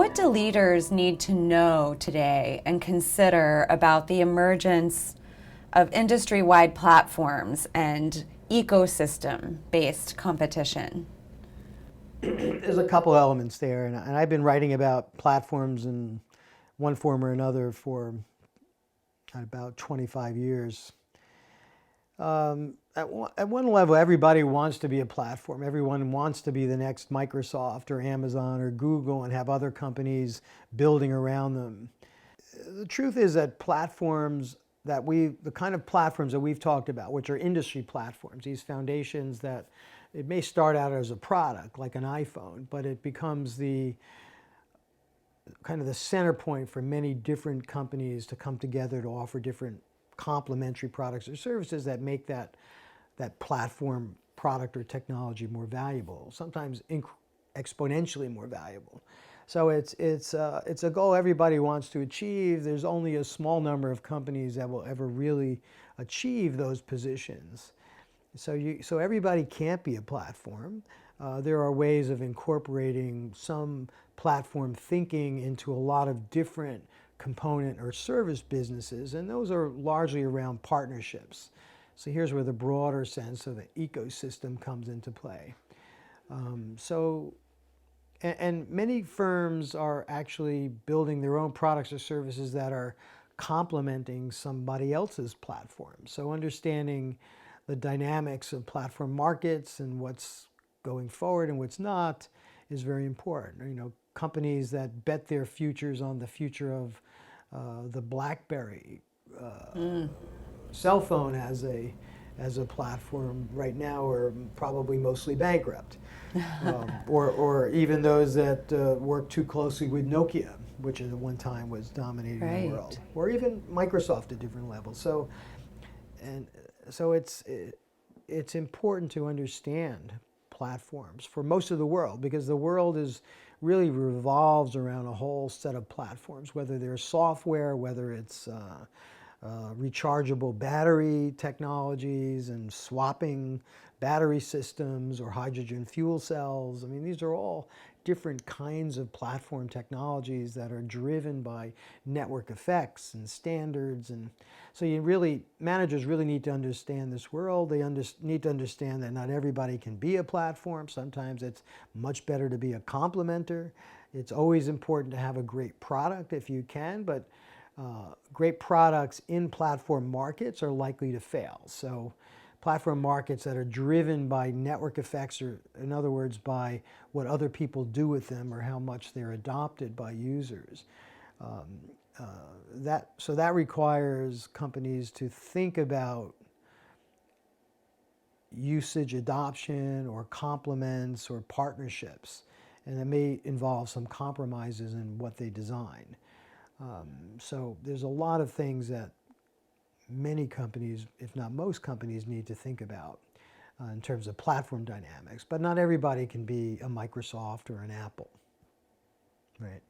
What do leaders need to know today and consider about the emergence of industry-wide platforms and ecosystem-based competition? There's a couple elements there, and I've been writing about platforms in one form or another for about 25 years. At one level, everybody wants to be a platform. Everyone wants to be the next Microsoft or Amazon or Google and have other companies building around them. The truth is that the kind of platforms that we've talked about, which are industry platforms, these foundations that it may start out as a product like an iPhone, but it becomes the kind of the center point for many different companies to come together to offer different complementary products or services that make that platform product or technology more valuable, sometimes exponentially more valuable. So it's a goal everybody wants to achieve. There's only a small number of companies that will ever really achieve those positions. So everybody can't be a platform. There are ways of incorporating some platform thinking into a lot of different component or service businesses, and those are largely around partnerships. So here's where the broader sense of an ecosystem comes into play. And many firms are actually building their own products or services that are complementing somebody else's platform. So understanding the dynamics of platform markets and what's going forward and what's not is very important. You know, companies that bet their futures on the future of the BlackBerry cell phone as a platform right now are probably mostly bankrupt. Or even those that work too closely with Nokia, which at one time was dominating the world, or even Microsoft at different levels. So it's important to understand platforms for most of the world, because the world really revolves around a whole set of platforms, whether they're software, whether it's rechargeable battery technologies and swapping battery systems or hydrogen fuel cells. I mean, these are all different kinds of platform technologies that are driven by network effects and standards. And so managers really need to understand this world. They need to understand that not everybody can be a platform. Sometimes it's much better to be a complementer. It's always important to have a great product if you can, but great products in platform markets are likely to fail. So platform markets that are driven by network effects, or in other words, by what other people do with them or how much they're adopted by users. That requires companies to think about usage adoption or complements or partnerships, and it may involve some compromises in what they design. So there's a lot of things that many companies, if not most companies, need to think about in terms of platform dynamics. But not everybody can be a Microsoft or an Apple, right?